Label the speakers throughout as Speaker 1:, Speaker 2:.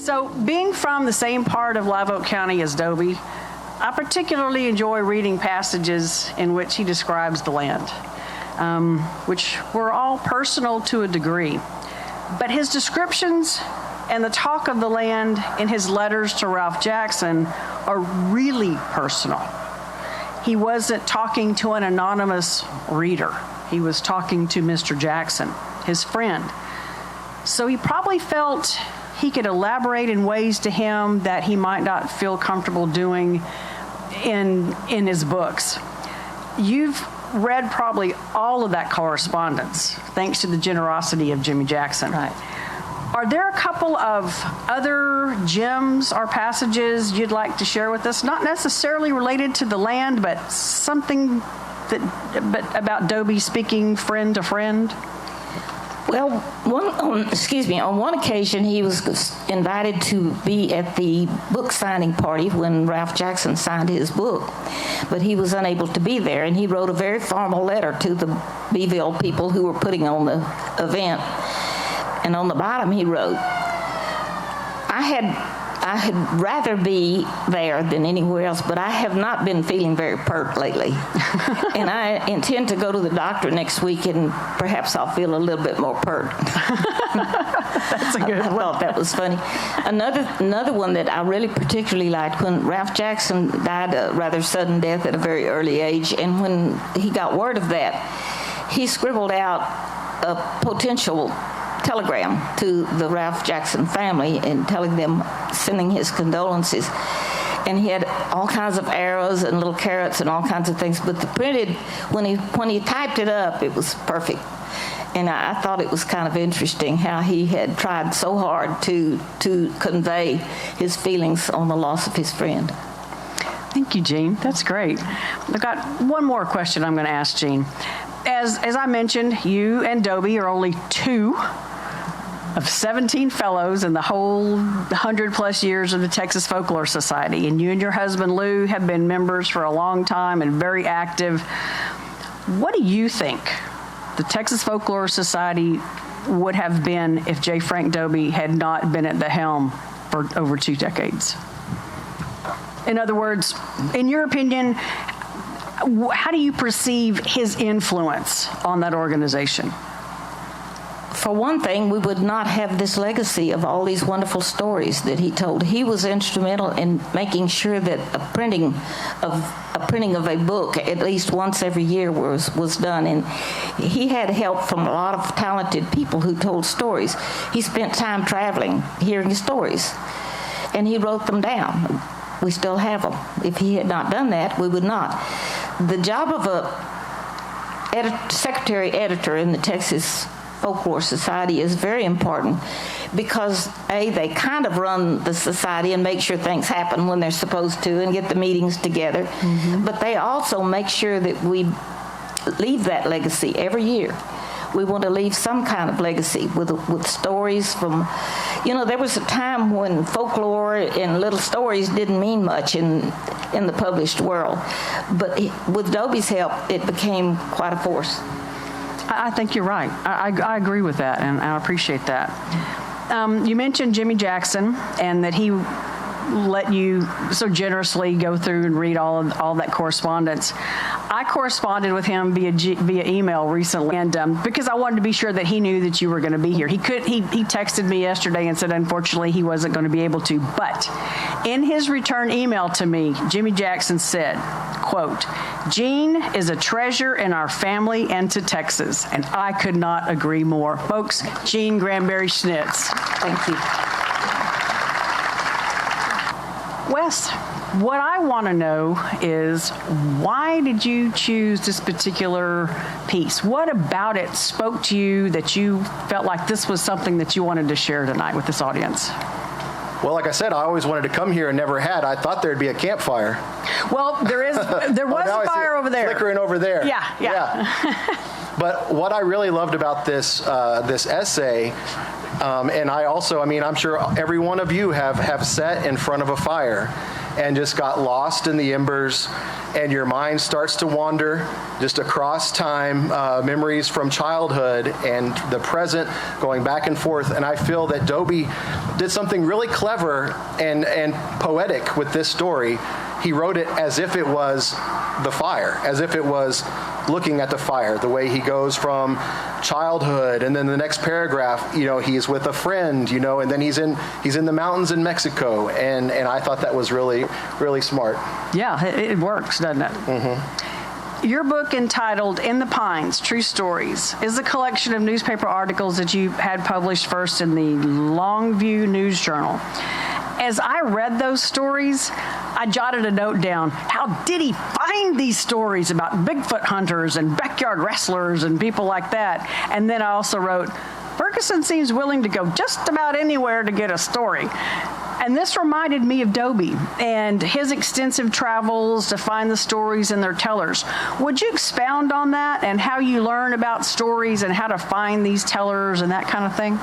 Speaker 1: So, being from the same part of Live Oak County as Dobie, I particularly enjoy reading passages in which he describes the land, which were all personal to a degree. But his descriptions and the talk of the land in his letters to Ralph Jackson are really personal. He wasn't talking to an anonymous reader. He was talking to Mr. Jackson, his friend. So he probably felt he could elaborate in ways to him that he might not feel comfortable doing in his books. You've read probably all of that correspondence, thanks to the generosity of Jimmy Jackson.
Speaker 2: Right.
Speaker 1: Are there a couple of other gems or passages you'd like to share with us? Not necessarily related to the land, but something about Dobie speaking friend to friend?
Speaker 2: Well, on one occasion, he was invited to be at the book signing party when Ralph Jackson signed his book, but he was unable to be there, and he wrote a very formal letter to the Beeville people who were putting on the event. And on the bottom, he wrote, I had rather be there than anywhere else, but I have not been feeling very pert lately. And I intend to go to the doctor next week, and perhaps I'll feel a little bit more pert.
Speaker 1: That's a good one.
Speaker 2: Well, that was funny. Another one that I really particularly liked, when Ralph Jackson died a rather sudden death at a very early age, and when he got word of that, he scribbled out a potential telegram to the Ralph Jackson family and sending his condolences. And he had all kinds of arrows and little carrots and all kinds of things, but when he typed it up, it was perfect. And I thought it was kind of interesting how he had tried so hard to convey his feelings on the loss of his friend.
Speaker 1: Thank you, Jean. That's great. I've got one more question I'm going to ask Jean. As I mentioned, you and Dobie are only two of 17 fellows in the whole 100-plus years of the Texas Folklore Society, and you and your husband, Lou, have been members for a long time and very active. What do you think the Texas Folklore Society would have been if J. Frank Dobie had not been at the helm for over 2 decades? In other words, in your opinion, how do you perceive his influence on that organization?
Speaker 2: For one thing, we would not have this legacy of all these wonderful stories that he told. He was instrumental in making sure that a printing of a book at least once every year was done. And he had help from a lot of talented people who told stories. He spent time traveling, hearing stories, and he wrote them down. We still have them. If he had not done that, we would not. The job of a secretary editor in the Texas Folklore Society is very important because, A, they kind of run the society and make sure things happen when they're supposed to and get the meetings together, but they also make sure that we leave that legacy every year. We want to leave some kind of legacy with stories from, there was a time when folklore and little stories didn't mean much in the published world, but with Dobie's help, it became quite a force.
Speaker 1: I think you're right. I agree with that, and I appreciate that. You mentioned Jimmy Jackson and that he let you so generously go through and read all that correspondence. I corresponded with him via email recently, and because I wanted to be sure that he knew that you were going to be here. He texted me yesterday and said unfortunately he wasn't going to be able to, but in his return email to me, Jimmy Jackson said, quote, "Jean is a treasure in our family and to Texas," and I could not agree more. Folks, Jean Granberry Schnitz.
Speaker 2: Thank you.
Speaker 1: Wes, what I want to know is, why did you choose this particular piece? What about it spoke to you that you felt like this was something that you wanted to share tonight with this audience?
Speaker 3: Well, like I said, I always wanted to come here and never had. I thought there'd be a campfire.
Speaker 1: Well, there was a fire over there.
Speaker 3: Flickering over there.
Speaker 1: Yeah.
Speaker 3: But what I really loved about this essay, and I also, I'm sure every one of you have sat in front of a fire, and just got lost in the embers, and your mind starts to wander just across time, memories from childhood and the present going back and forth. And I feel that Dobie did something really clever and poetic with this story. He wrote it as if it was the fire, as if it was looking at the fire, the way he goes from childhood, and then the next paragraph, he's with a friend, and then he's in the mountains in Mexico, and I thought that was really, really smart.
Speaker 1: Yeah, it works, doesn't it? Mm-hmm. Your book, entitled In the Pines, True Stories, is a collection of newspaper articles that you had published first in the Longview News Journal. As I read those stories, I jotted a note down. How did he find these stories about Bigfoot hunters and backyard wrestlers and people like that? And then I also wrote, Ferguson seems willing to go just about anywhere to get a story. And this reminded me of Dobie and his extensive travels to find the stories and their tellers. Would you expound on that and how you learn about stories and how to find these tellers and that kind of thing?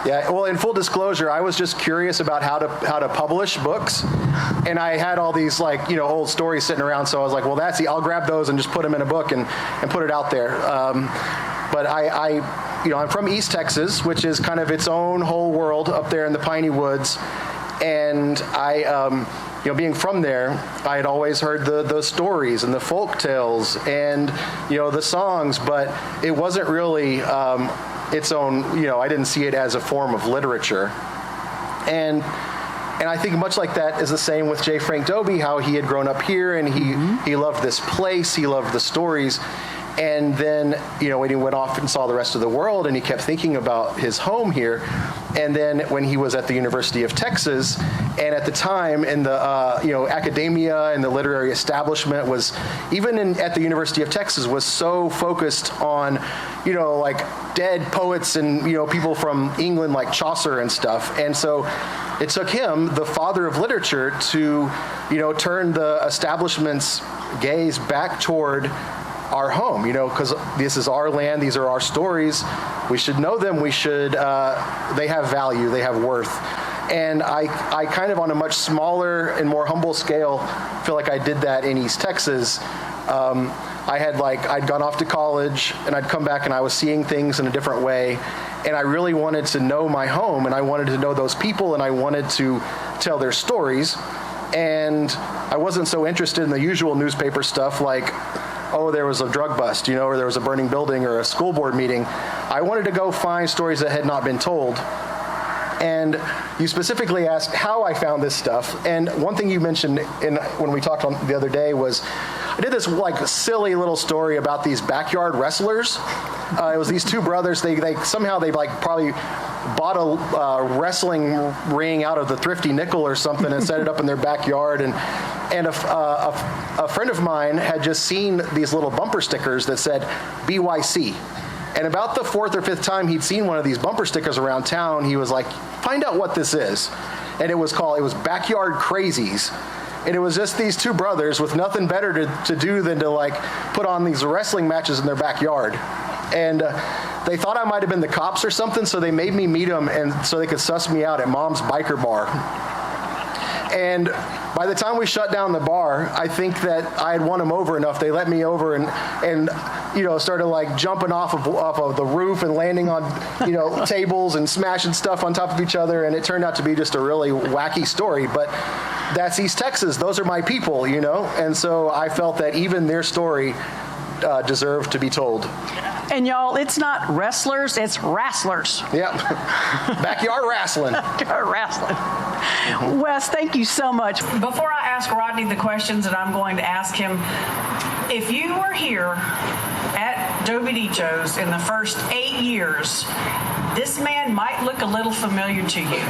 Speaker 3: Yeah, well, in full disclosure, I was just curious about how to publish books, and I had all these old stories sitting around, so I was like, well, I'll grab those and just put them in a book and put it out there. But I'm from East Texas, which is kind of its own whole world up there in the piney woods, and being from there, I had always heard the stories and the folk tales and the songs, but it wasn't really its own, I didn't see it as a form of literature. And I think much like that is the same with J. Frank Dobie, how he had grown up here and he loved this place, he loved the stories. And then, when he went off and saw the rest of the world and he kept thinking about his home here. And then when he was at the University of Texas, and at the time in the, academia and the literary establishment was, even at the University of Texas, was so focused on, dead poets and, people from England like Chaucer and stuff. And so it took him, the father of literature, to, turn the establishment's gaze back toward our home, because this is our land, these are our stories, we should know them, they have value, they have worth. And I kind of, on a much smaller and more humble scale, feel like I did that in East Texas. I'd gone off to college, and I'd come back and I was seeing things in a different way, and I really wanted to know my home, and I wanted to know those people, and I wanted to tell their stories, and I wasn't so interested in the usual newspaper stuff like, oh, there was a drug bust, or there was a burning building or a school board meeting. I wanted to go find stories that had not been told. And you specifically asked how I found this stuff. And one thing you mentioned when we talked on the other day was, I did this silly little story about these backyard wrestlers. It was these two brothers. They probably bought a wrestling ring out of the Thrifty Nickel or something and set it up in their backyard. And a friend of mine had just seen these little bumper stickers that said BYC. And about the fourth or fifth time he'd seen one of these bumper stickers around town, he was like, find out what this is. And it was Backyard Crazies. And it was just these two brothers with nothing better to do than to put on these wrestling matches in their backyard. And they thought I might have been the cops or something, so they made me meet them and so they could suss me out at Mom's Biker Bar. And by the time we shut down the bar, I think that I had won them over enough. They let me over and started jumping off of the roof and landing on tables and smashing stuff on top of each other. And it turned out to be just a really wacky story. But that's East Texas. Those are my people, And so I felt that even their story deserved to be told.
Speaker 1: And y'all, it's not wrestlers, it's wrestlers.
Speaker 3: Yep. Backyard wrestling.
Speaker 1: Backyard wrestling. Wes, thank you so much. Before I ask Rodney the questions that I'm going to ask him, if you were here at Dobie Dichos in the first 8 years, this man might look a little familiar to you.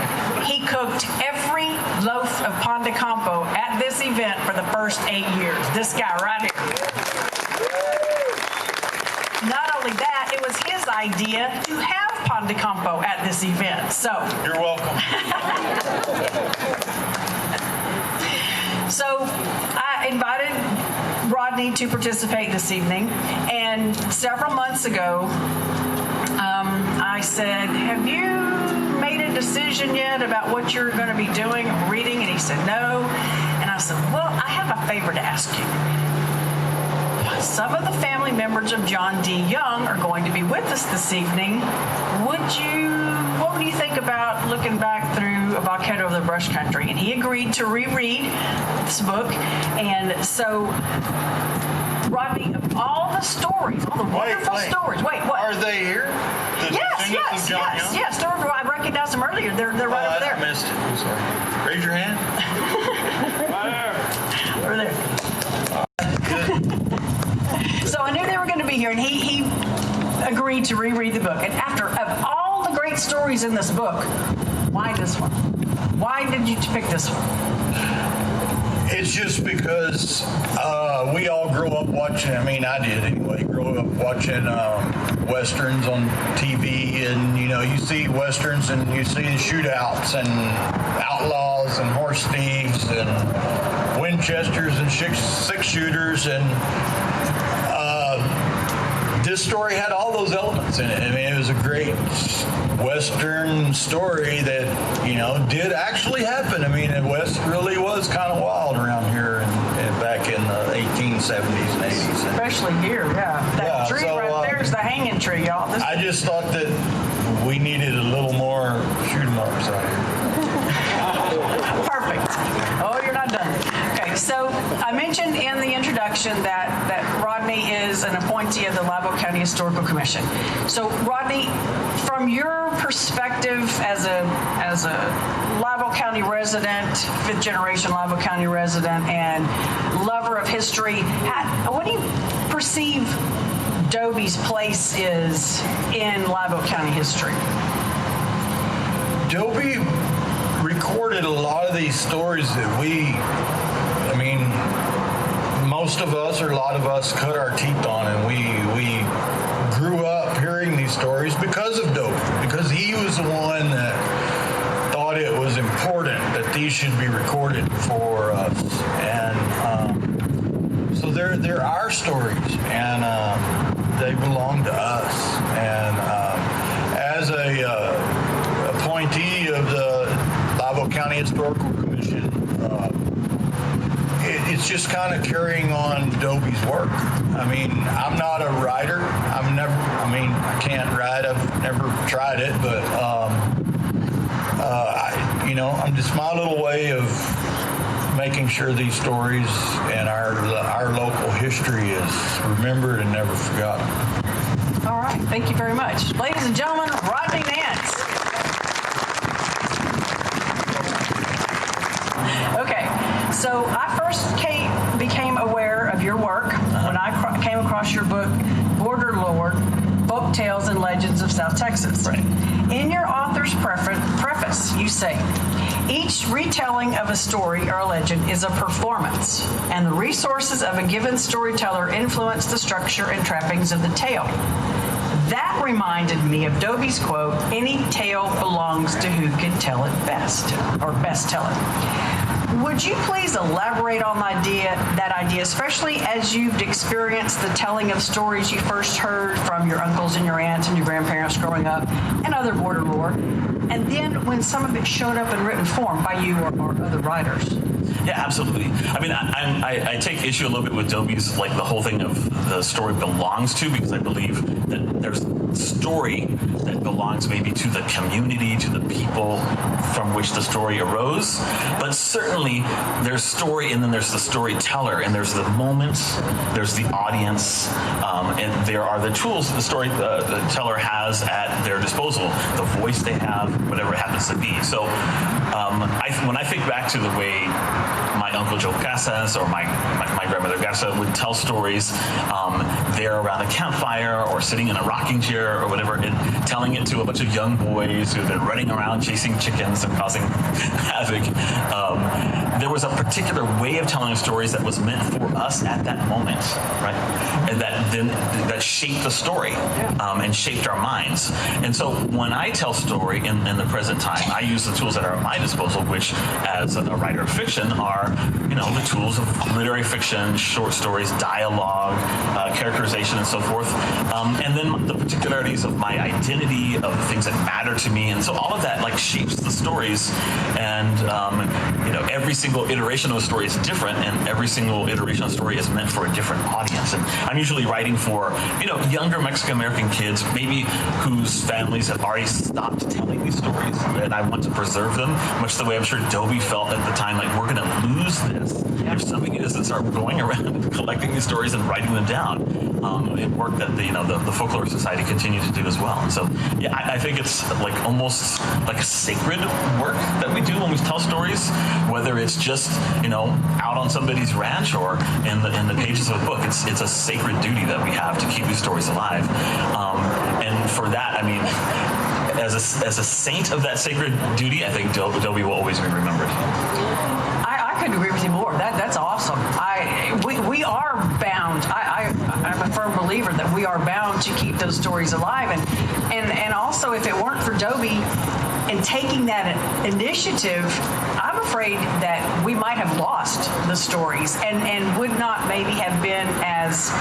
Speaker 1: He cooked every loaf of pan de campo at this event for the first 8 years. This guy right here. Not only that, it was his idea to have pan de campo at this event. So
Speaker 4: you're welcome.
Speaker 1: So I invited Rodney to participate this evening, and several months ago, I said, have you made a decision yet about what you're going to be doing or reading? And he said, no. And I So, well, I have a favor to ask you. Some of the family members of John D. Young are going to be with us this evening. What would you think about looking back through A Volcano of the Brush Country? And he agreed to reread this book. And so, Rodney, of all the stories, all the wonderful stories. Wait, what?
Speaker 4: Are they here?
Speaker 1: Yes. I recognized them earlier. They're right over there.
Speaker 4: I missed it. I'm sorry. Raise your hand.
Speaker 1: Over there. So I knew they were going to be here, and he agreed to reread the book. And after of all the great stories in this book, why this one? Why did you pick this one?
Speaker 4: It's just because we all grew up watching, I did anyway, grew up watching Westerns on TV, and, you see Westerns and you see the shootouts and outlaws and horse thieves and Winchesters and six-shooters, and this story had all those elements in it. It was a great Western story that, did actually happen. The West really was kind of wild around here and back in the 1870s and 80s.
Speaker 1: Especially here, yeah. That tree right there is the hanging tree, y'all.
Speaker 4: I just thought that we needed a little more shoot-em-ups out here.
Speaker 1: Perfect. Oh, you're not done. Okay, so I mentioned in the introduction that Rodney is an appointee of the Live Oak County Historical Commission. So, Rodney, from your perspective as a Live Oak County resident, fifth-generation Live Oak County resident, and lover of history, what do you perceive Dobie's place is in Live Oak County history?
Speaker 4: Dobie recorded a lot of these stories that most of us, or a lot of us, cut our teeth on, and we grew up hearing these stories because of Dobie, because he was the one that thought it was important that these should be recorded for us. And so they're our stories, and they belong to us. And as a appointee of the Live Oak County Historical Commission, it's just kind of carrying on Dobie's work. I'm not a writer. I can't write. I've never tried it, but I'm just my little way of making sure these stories and our local history is remembered and never forgotten.
Speaker 1: All right, thank you very much. Ladies and gentlemen, Rodney Nance. Okay, so I first became aware of your work when I came across your book, Border Lore, Folk Tales and Legends of South Texas.
Speaker 5: Right.
Speaker 1: In your author's preface, you say, each retelling of a story or a legend is a performance, and the resources of a given storyteller influence the structure and trappings of the tale. That reminded me of Dobie's quote, any tale belongs to who can tell it best, or best tell it. Would you please elaborate on that idea, especially as you've experienced the telling of stories you first heard from your uncles and your aunts and your grandparents growing up, and other border lore, and then when some of it showed up in written form by you or other writers?
Speaker 5: Yeah, absolutely. I take issue a little bit with Dobie's, the whole thing of the story belongs to, because I believe that there's story that belongs maybe to the community, to the people from which the story arose. But certainly there's story, and then there's the storyteller, and there's the moments, there's the audience, and there are the tools that the storyteller has at their disposal, the voice they have, whatever it happens to be. So when I think back to the way my Uncle Joe Kaase or my grandmother Kaase would tell stories there around a campfire or sitting in a rocking chair or whatever, and telling it to a bunch of young boys who've been running around chasing chickens and causing havoc. There was a particular way of telling stories that was meant for us at that moment, right? And that shaped the story and shaped our minds. And so when I tell story in the present time, I use the tools that are at my disposal, which as a writer of fiction are, the tools of literary fiction, short stories, dialogue, characterization, and so forth. And then the particularities of my identity, of the things that matter to me. And so all of that shapes the stories. And, every single iteration of a story is different, and every single iteration of a story is meant for a different audience. And I'm usually writing for, younger Mexican-American kids, maybe whose families have already stopped telling these stories, and I want to preserve them, much the way I'm sure Dobie felt at the time, like, we're going to lose this if somebody doesn't start going around collecting these stories and writing them down. It worked that the Folklore Society continued to do as well. And so, yeah, I think it's like almost like a sacred work that we do when we tell stories, whether it's just out on somebody's ranch or in the pages of a book. It's a sacred duty that we have to keep these stories alive. And for that, I mean, as a saint of that sacred duty, I think Dobie will always be remembered.
Speaker 1: I couldn't agree with you more. That's awesome. We are bound. I'm a firm believer that we are bound to keep those stories alive. And also, if it weren't for Dobie and taking that initiative, I'm afraid that we might have lost the stories and would not maybe have been as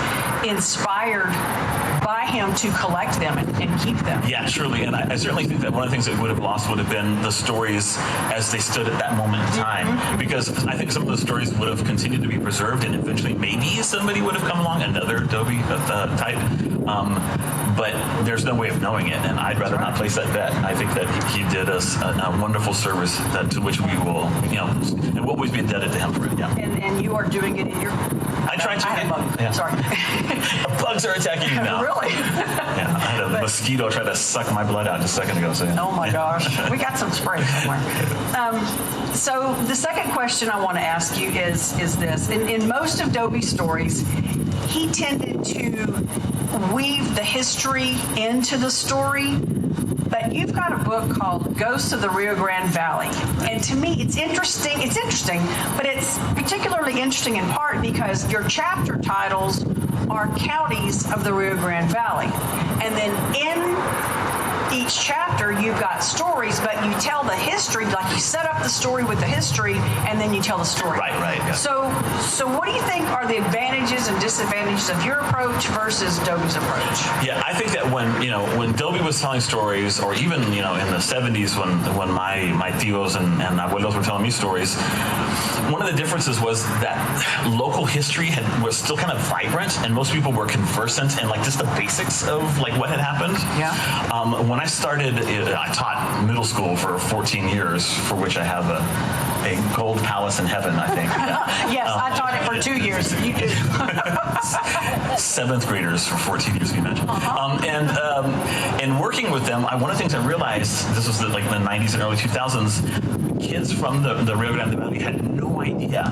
Speaker 1: inspired by him to collect them and keep them.
Speaker 5: Yeah, surely. And I certainly think that one of the things that we would have lost would have been the stories as they stood at that moment in time. Because I think some of those stories would have continued to be preserved, and eventually maybe somebody would have come along, another Dobie type. But there's no way of knowing it, and I'd rather not place that bet. I think that he did us a wonderful service to which we will, and we'll always be indebted to him for it. Yeah.
Speaker 1: And you are doing it in your...
Speaker 5: I tried to.
Speaker 1: I had a bug.
Speaker 5: Yeah.
Speaker 1: Sorry.
Speaker 5: Bugs are attacking you now.
Speaker 1: Really?
Speaker 5: Yeah, I had a mosquito try to suck my blood out just a second ago. So, yeah.
Speaker 1: Oh my gosh. We got some spray somewhere. So the second question I want to ask you is this. In most of Dobie's stories, he tended to weave the history into the story, but you've got a book called Ghosts of the Rio Grande Valley. And to me, it's interesting, but it's particularly interesting in part because your chapter titles are counties of the Rio Grande Valley. And then in each chapter, you've got stories, but you tell the history, like you set up the story with the history, and then you tell the story.
Speaker 5: Right. Yeah.
Speaker 1: So what do you think are the advantages and disadvantages of your approach versus Dobie's approach?
Speaker 5: Yeah, I think that when Dobie was telling stories, or even in the 70s when my tios and abuelos were telling me stories, one of the differences was that local history was still kind of vibrant, and most people were conversant in like just the basics of like what had happened.
Speaker 1: Yeah.
Speaker 5: When I started, I taught middle school for 14 years, for which I have a gold palace in heaven, I think.
Speaker 1: Yes, I taught it for 2 years. You did.
Speaker 5: Seventh graders for 14 years, you mentioned. And working with them, one of the things I realized, this was like in the 90s and early 2000s, kids from the Rio Grande Valley had no idea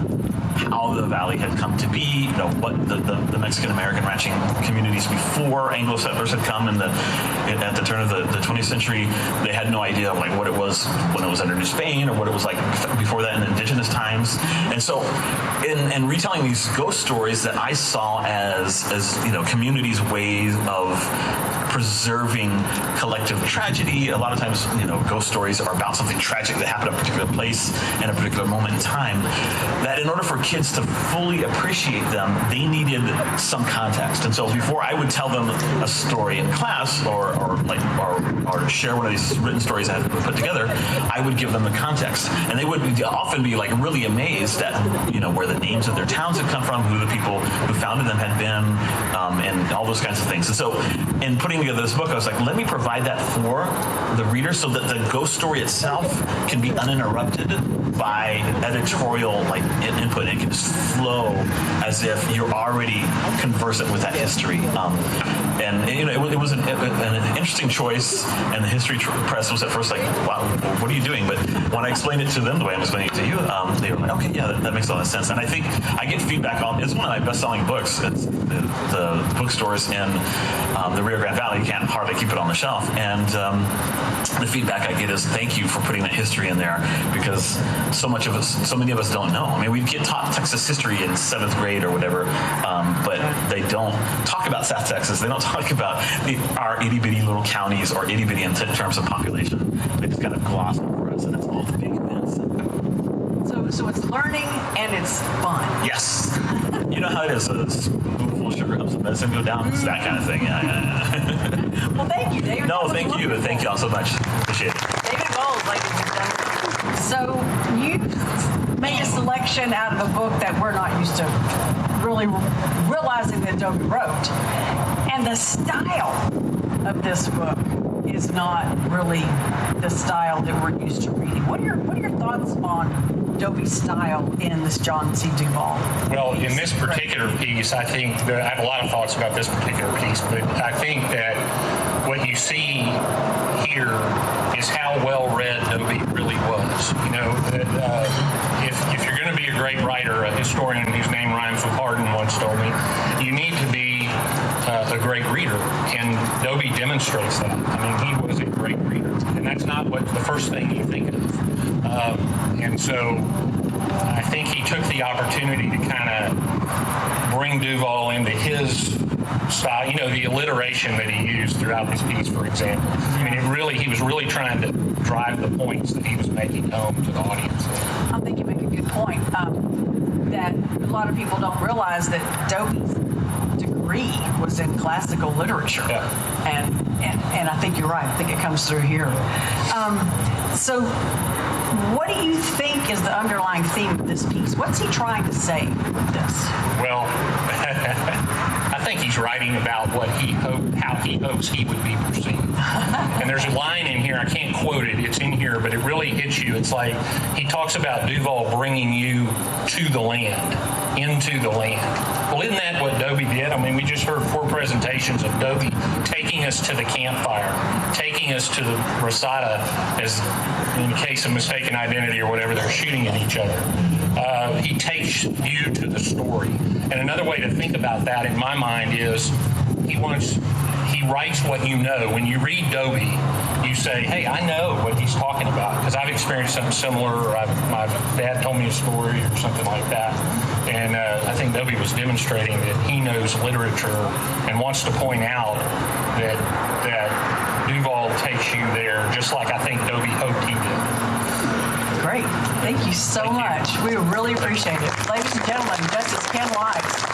Speaker 5: how the valley had come to be, what the Mexican-American ranching communities before Anglo settlers had come at the turn of the 20th century. They had no idea like what it was when it was under New Spain, or what it was like before that in indigenous times. And so in retelling these ghost stories that I saw as communities' ways of preserving collective tragedy. A lot of times, ghost stories are about something tragic that happened at a particular place and a particular moment in time. That in order for kids to fully appreciate them, they needed some context. And so before I would tell them a story in class or share one of these written stories I had put together, I would give them the context. And they would often be like really amazed at, where the names of their towns had come from, who the people who founded them had been, and all those kinds of things. And so in putting together this book, I was like, let me provide that for the reader so that the ghost story itself can be uninterrupted by editorial input. It can just flow as if you're already conversant with that history. It was an interesting choice, and the history press was at first like, wow, what are you doing? But when I explained it to them the way I'm explaining it to you, they were like, okay, yeah, that makes a lot of sense. And I think I get feedback on, it's one of my best-selling books. It's the bookstores in the Rio Grande Valley can't hardly keep it on the shelf. And the feedback I get is, thank you for putting that history in there, because so many of us don't know. I mean, we get taught Texas history in 7th grade or whatever, but they don't talk about South Texas. They don't talk about our itty-bitty little counties or itty-bitty in terms of population. They just kind of gloss over us, and it's all the big events.
Speaker 1: So it's learning and it's fun.
Speaker 5: Yes. You know how it is. A spoonful of sugar helps the medicine go down. It's that kind of thing. Yeah.
Speaker 1: Well, thank you, David.
Speaker 5: No, thank you. And thank you all so much. Appreciate it.
Speaker 1: David Bowles, ladies and gentlemen. So selection out of a book that we're not used to really realizing that Dobie wrote. And the style of this book is not really the style that we're used to reading. What are your thoughts on Dobie's style in this John C. Duvall?
Speaker 6: Well, in this particular piece, I think that I have a lot of thoughts about this particular piece, but I think that what you see here is how well read Dobie really was. You know, that if you're going to be a great writer, a historian whose name rhymes with Hardin once told me, you need to be a great reader, and Dobie demonstrates that. I mean, he was a great reader, and that's not what the first thing you think of. And so I think he took the opportunity to kind of bring Duvall into his style. You know, the alliteration that he used throughout this piece, for example. I mean, he was really trying to drive the points that he was making home to the audience.
Speaker 1: I think you make a good point, that a lot of people don't realize that Dobie's degree was in classical literature.
Speaker 6: Yeah.
Speaker 1: And I think you're right. I think it comes through here. So what do you think is the underlying theme of this piece? What's he trying to say with this?
Speaker 6: Well, I think he's writing about how he hopes he would be perceived. And there's a line in here, I can't quote it, it's in here, but it really hits you. It's like he talks about Duvall bringing you to the land, into the land. Well, isn't that what Dobie did? I mean, we just heard 4 presentations of Dobie taking us to the campfire, taking us to the Rosada, as in case of mistaken identity or whatever, they're shooting at each other. He takes you to the story. And another way to think about that in my mind is he writes what you know. When you read Dobie, you say, hey, I know what he's talking about because I've experienced something similar, or my dad told me a story or something like that. And I think Dobie was demonstrating that he knows literature and wants to point out that Duvall takes you there just like I think Dobie hoped he did.
Speaker 1: Great. Thank you so much. We really appreciate it. Ladies and gentlemen, Justice Ken Wise.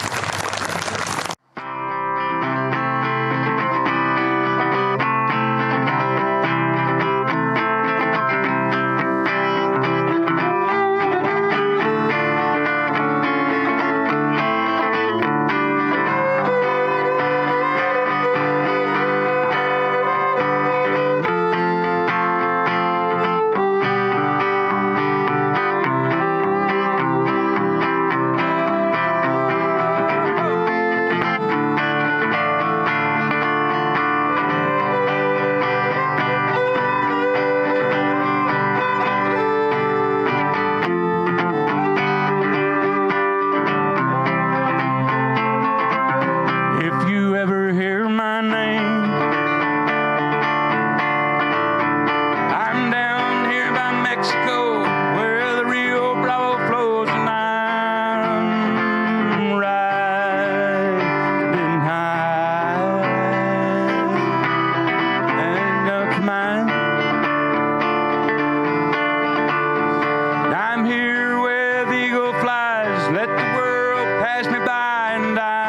Speaker 7: I'm here where the eagle flies. Let the world pass me by and I